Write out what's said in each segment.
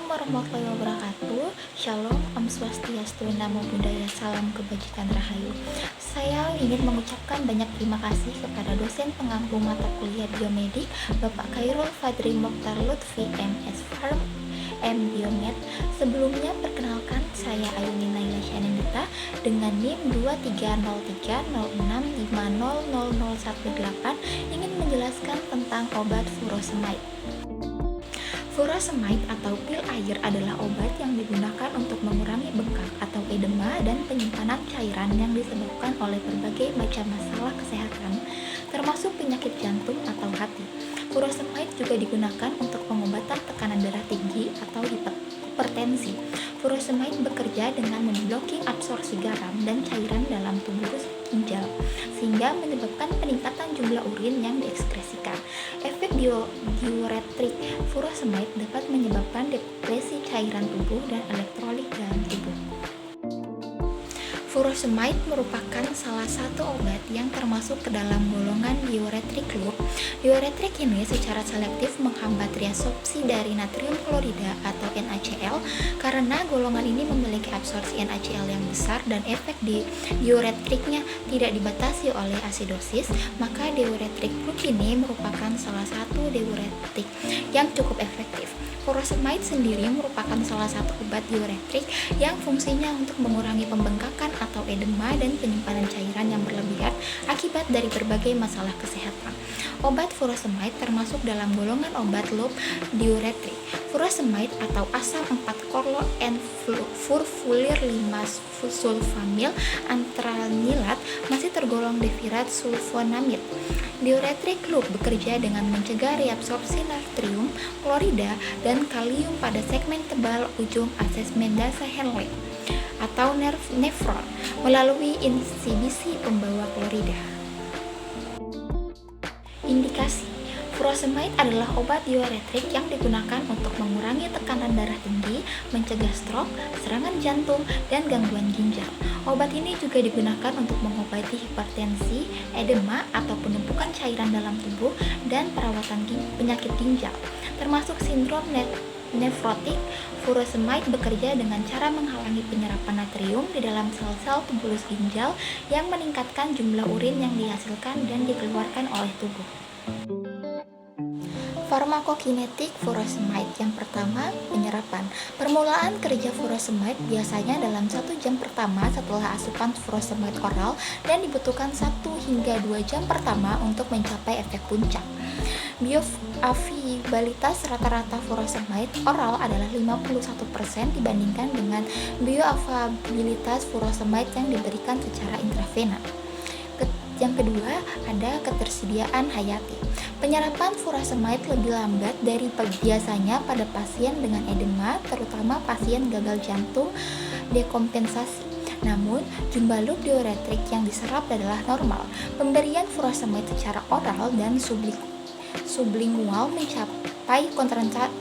Assalamualaikum warahmatullahi wabarakatuh. Shalom, Om Swastiastu, Namo Buddhaya, Salam Kebajikan Rahayu. Saya ingin mengucapkan banyak terima kasih kepada dosen pengampu mata kuliah biomedik Bapak Khairul Fadri Mokhtar Lutfi MS Farm M Biomed. Sebelumnya perkenalkan, saya Ayuni Naila Syanendita dengan NIM 230306500018 ingin menjelaskan tentang obat furosemide. Furosemide atau pil air adalah obat yang digunakan untuk mengurangi bengkak atau edema dan penyimpanan cairan yang disebabkan oleh berbagai macam masalah kesehatan, termasuk penyakit jantung atau hati. Furosemide juga digunakan untuk pengobatan tekanan darah tinggi atau hipertensi. Furosemide bekerja dengan memblokir absorpsi garam dan cairan dalam tubuh ginjal, sehingga menyebabkan peningkatan jumlah urin yang diekskresikan. Efek diuretrik furosemide dapat menyebabkan depresi cairan tubuh dan elektrolit dalam tubuh. Furosemide merupakan salah satu obat yang termasuk ke dalam golongan diuretrik loop. Diuretrik ini secara selektif menghambat reabsorpsi dari natrium klorida atau NaCl. Karena golongan ini memiliki absorpsi NaCl yang besar dan efek diuretriknya tidak dibatasi oleh asidosis, maka diuretrik loop ini merupakan salah satu diuretik yang cukup efektif. Furosemide sendiri merupakan salah satu obat diuretrik yang fungsinya untuk mengurangi pembengkakan atau edema dan penyimpanan cairan yang berlebihan akibat dari berbagai masalah kesehatan. Obat furosemide termasuk dalam golongan obat loop diuretrik. Furosemide atau asam 4-korlo-N-furfulir 5-sulfamil antranilat masih tergolong defirat sulfonamid. Diuretrik loop bekerja dengan mencegah reabsorpsi natrium, klorida, dan kalium pada segmen tebal ujung akses Mendasa Henle atau nefron melalui insibisi pembawa klorida. Indikasi: furosemide adalah obat diuretrik yang digunakan untuk mengurangi tekanan darah tinggi, mencegah stroke, serangan jantung, dan gangguan ginjal. Obat ini juga digunakan untuk mengobati hipertensi, edema atau penumpukan cairan dalam tubuh, dan perawatan penyakit ginjal, termasuk sindrom nefrotik. Furosemide bekerja dengan cara menghalangi penyerapan natrium di dalam sel-sel pembuluh ginjal yang meningkatkan jumlah urin yang dihasilkan dan dikeluarkan oleh tubuh. Farmakokinetik furosemide. Yang pertama, penyerapan. Permulaan kerja furosemide biasanya dalam 1 jam pertama setelah asupan furosemide oral dan dibutuhkan 1 hingga 2 jam pertama untuk mencapai efek puncak. Bioavailabilitas rata-rata furosemide oral adalah 51% dibandingkan dengan bioavailabilitas furosemide yang diberikan secara intravena. Yang kedua, ada ketersediaan hayati. Penyerapan furosemide lebih lambat dari biasanya pada pasien dengan edema, terutama pasien gagal jantung dekompensasi. Namun, jumlah loop diuretrik yang diserap adalah normal. Pemberian furosemide secara oral dan sublingual mencapai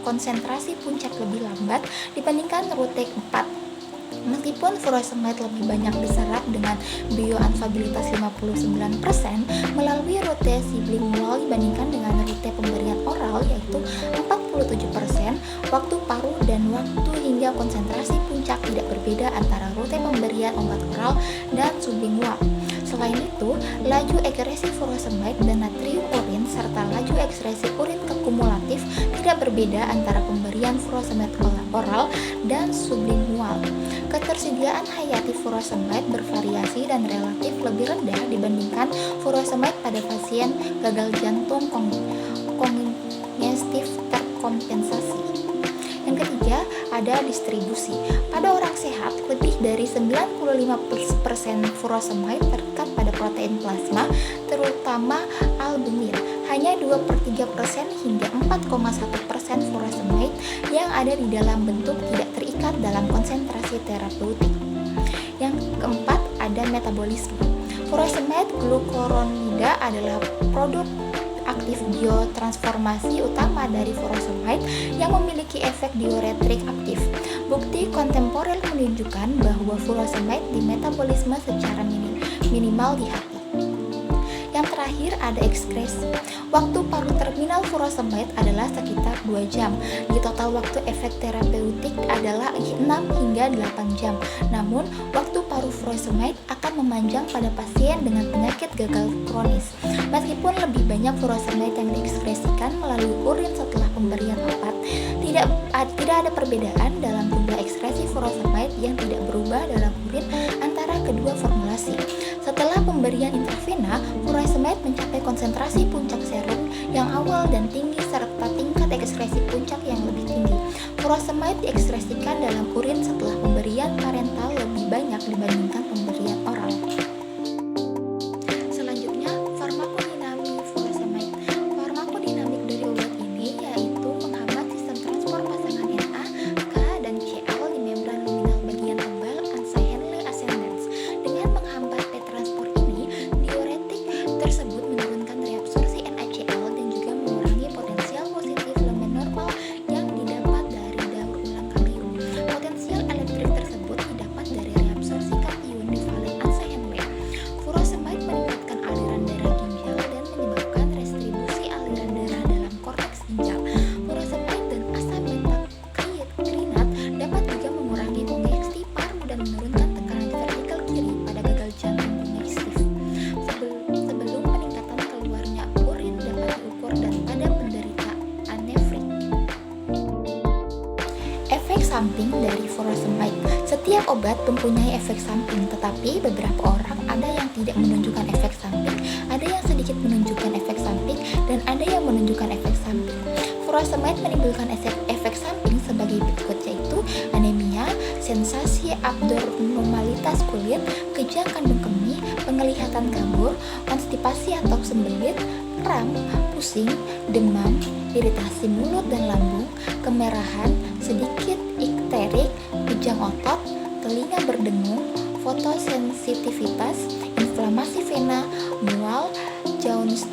konsentrasi puncak lebih lambat dibandingkan rute 4. Meskipun furosemide lebih banyak diserap dengan bioavailabilitas 59% melalui rute sublingual dibandingkan dengan rute pemberian oral yaitu 47%, waktu paruh dan waktu hingga konsentrasi puncak tidak berbeda antara rute pemberian obat oral dan sublingual. Selain itu, laju ekskresi furosemide dan natrium urin serta laju ekskresi urin kumulatif tidak berbeda antara pemberian furosemide oral dan sublingual. Ketersediaan hayati furosemide bervariasi dan relatif lebih rendah dibandingkan furosemide pada pasien gagal jantung kongestif terkompensasi. Yang ketiga, ada distribusi. Pada orang sehat, lebih dari 95% furosemide terdekat pada protein plasma, terutama albumin. Hanya 2/3% hingga 4,1% furosemide yang ada di dalam bentuk tidak terikat dalam konsentrasi terapeutik. Yang keempat, ada metabolisme. Furosemide glukuronida adalah produk aktif biotransformasi utama dari furosemide yang memiliki efek diuretrik aktif. Bukti kontemporer menunjukkan bahwa furosemide dimetabolisme secara minimal di hati. Yang terakhir ada ekskresi. Waktu paruh terminal furosemide adalah sekitar 2 jam. Di total waktu efek terapeutik adalah 6 hingga 8 jam. Namun, waktu paruh furosemide akan memanjang pada pasien dengan penyakit gagal kronis. Meskipun lebih banyak furosemide yang diekskresikan melalui urin setelah pemberian obat, tidak ada perbedaan dalam jumlah ekskresi furosemide yang tidak berubah dalam urin antara kedua formulasi. Setelah pemberian intravena, furosemide mencapai konsentrasi puncak serum yang awal dan tinggi serta tingkat ekskresi puncak yang lebih tinggi. Furosemide diekskresikan dalam urin setelah pemberian parental lebih banyak dibandingkan pemberian oral. Selanjutnya, farmakodinamik furosemide. Farmakodinamik dari obat ini yaitu menghambat sistem transport pasangan Na, K, dan Cl di membran luminal bagian tebal Anse-Henle ascendens. Dengan menghambat transport ini, diuretik tersebut menurunkan reabsorpsi NaCl dan juga mengurangi potensial positif lumen normal yang didapat dari daur ulang kalium. Potensial elektrik tersebut didapat dari reabsorpsi kation di valen Anse-Henle. Furosemide meningkatkan aliran darah ginjal dan menyebabkan restribusi aliran darah dalam korteks ginjal. Furosemide dan asam metakrinat dapat juga mengurangi kongesti paru dan menurunkan tekanan vertikal kiri pada gagal jantung kongestif. Sebelum peningkatan keluarnya urin dapat diukur dan pada penderita anefrit. Efek samping dari furosemide. Setiap obat mempunyai efek samping, tetapi beberapa orang ada yang tidak menunjukkan efek samping, ada yang sedikit menunjukkan efek samping, dan ada yang menunjukkan efek samping. Furosemide menimbulkan efek samping sebagai berikut, yaitu anemia, sensasi abnormalitas kulit, kejang kandung kemih, penglihatan kabur, konstipasi atau sembelit, kram, pusing, demam, iritasi mulut dan lambung, kemerahan, sedikit ikterik, kejang otot, telinga berdengung, fotosensitivitas, inflamasi vena, mual, jaundice.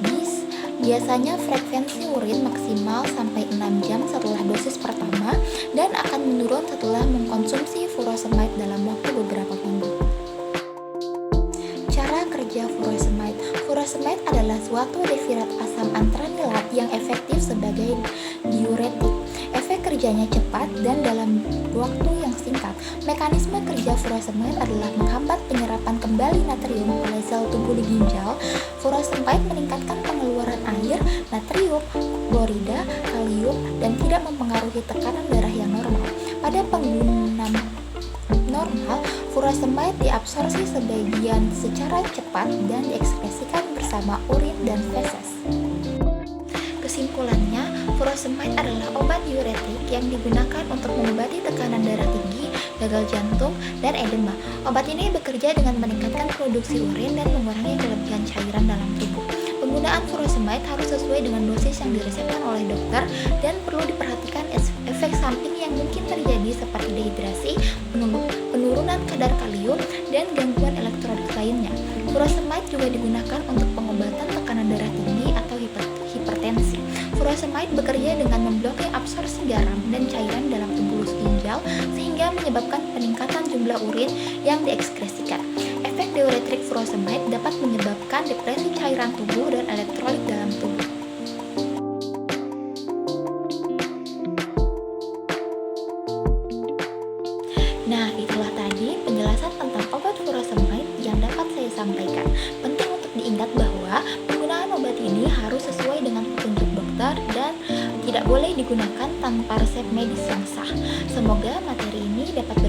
Biasanya frekuensi urin maksimal sampai 6 jam setelah dosis pertama dan akan menurun setelah mengkonsumsi furosemide dalam waktu beberapa minggu. Cara kerja furosemide. Furosemide adalah suatu derivat asam antranilat yang efektif sebagai diuretik. Efek kerjanya cepat dan dalam waktu yang singkat. Mekanisme kerja furosemide adalah menghambat penyerapan kembali natrium oleh sel tubuh di ginjal. Furosemide meningkatkan pengeluaran air, natrium, klorida, kalium, dan tidak mempengaruhi tekanan darah yang normal. Pada pengguna normal, furosemide diabsorpsi sebagian secara cepat dan diekspresikan bersama urin dan feses. Kesimpulannya, furosemide adalah obat diuretik yang digunakan untuk mengobati tekanan darah tinggi, gagal jantung, dan edema. Obat ini bekerja dengan meningkatkan produksi urin dan mengurangi kelebihan cairan dalam tubuh. Penggunaan furosemide harus sesuai dengan dosis yang diresepkan oleh dokter dan perlu diperhatikan efek samping yang mungkin terjadi seperti dehidrasi, penurunan kadar kalium, dan gangguan elektrolit lainnya. Furosemide juga digunakan untuk pengobatan tekanan darah tinggi atau hipertensi. Furosemide bekerja dengan memblokir absorpsi garam dan cairan dalam tubuh ginjal sehingga menyebabkan peningkatan jumlah urin yang diekskresikan. Efek diuretik furosemide dapat menyebabkan depresi cairan tubuh dan elektrolit dalam tubuh. Nah, itulah tadi penjelasan tentang obat furosemide yang dapat saya sampaikan. Penting untuk diingat bahwa penggunaan obat ini harus sesuai dengan petunjuk dokter dan tidak boleh digunakan tanpa resep medis yang sah. Semoga materi ini dapat